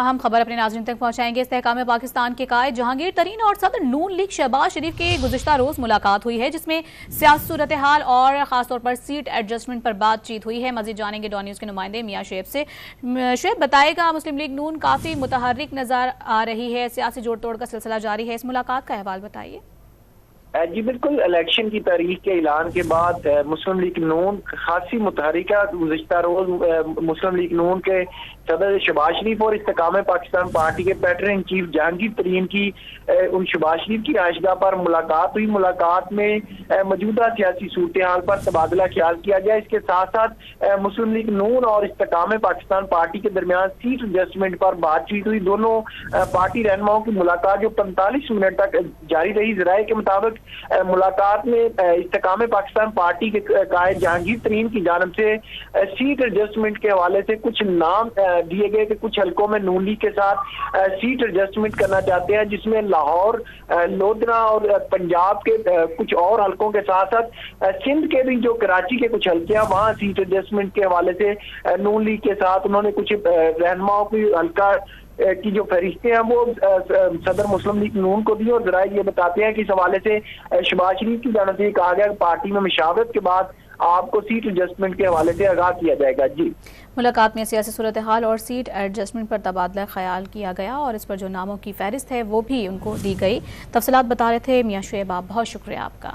اہم خبر اپنے ناظرین تک پہنچائیں گے۔ استحکام پاکستان کے قائد جہانگیر ترین اور صدر نون لیگ شہباز شریف کی گزشتہ روز ملاقات ہوئی ہے، جس میں سیاسی صورتحال اور خاص طور پر سیٹ ایڈجسٹمنٹ پر بات چیت ہوئی ہے۔ مزید جانیں گے ڈان نیوز کے نمائندے میاں شعیب سے۔ شعیب بتائے گا، مسلم لیگ نون کافی متحرک نظر آ رہی ہے، سیاسی جوڑ توڑ کا سلسلہ جاری ہے، اس ملاقات کا احوال بتائیے۔ جی بالکل، الیکشن کی تاریخ کے اعلان کے بعد مسلم لیگ نون خاصی متحرک ہے۔ گزشتہ روز مسلم لیگ نون کے صدر شہباز شریف اور استحکام پاکستان پارٹی کے پیٹر ان چیف جہانگیر ترین کی ان شہباز شریف کی رہائشگاہ پر ملاقات ہوئی۔ ملاقات میں موجودہ سیاسی صورتحال پر تبادلہ خیال کیا گیا۔ اس کے ساتھ ساتھ مسلم لیگ نون اور استحکام پاکستان پارٹی کے درمیان سیٹ ایڈجسٹمنٹ پر بات چیت ہوئی۔ دونوں پارٹی رہنماؤں کی ملاقات جو 45 منٹ تک جاری رہی۔ ذرائع کے مطابق ملاقات میں استحکام پاکستان پارٹی کے قائد جہانگیر ترین کی جانب سے سیٹ ایڈجسٹمنٹ کے حوالے سے کچھ نام دیے گئے کہ کچھ حلقوں میں نون لیگ کے ساتھ سیٹ ایڈجسٹمنٹ کرنا چاہتے ہیں، جس میں لاہور، لودھنا اور پنجاب کے کچھ اور حلقوں کے ساتھ ساتھ سندھ کے بھی جو کراچی کے کچھ حلقے ہیں وہاں سیٹ ایڈجسٹمنٹ کے حوالے سے نون لیگ کے ساتھ انہوں نے کچھ رہنماؤں کی حلقہ کی جو فہرستیں ہیں وہ صدر مسلم لیگ نون کو دی، اور ذرائع یہ بتاتے ہیں کہ اس حوالے سے شہباز شریف کی جانب سے یہ کہا گیا کہ پارٹی میں مشاورت کے بعد آپ کو سیٹ ایڈجسٹمنٹ کے حوالے سے آگاہ کیا جائے گا۔ جی ملاقات میں سیاسی صورتحال اور سیٹ ایڈجسٹمنٹ پر تبادلہ خیال کیا گیا اور اس پر جو ناموں کی فہرست ہے وہ بھی ان کو دی گئی۔ تفصیلات بتا رہے تھے میاں شعیب، بہت شکریہ آپ کا۔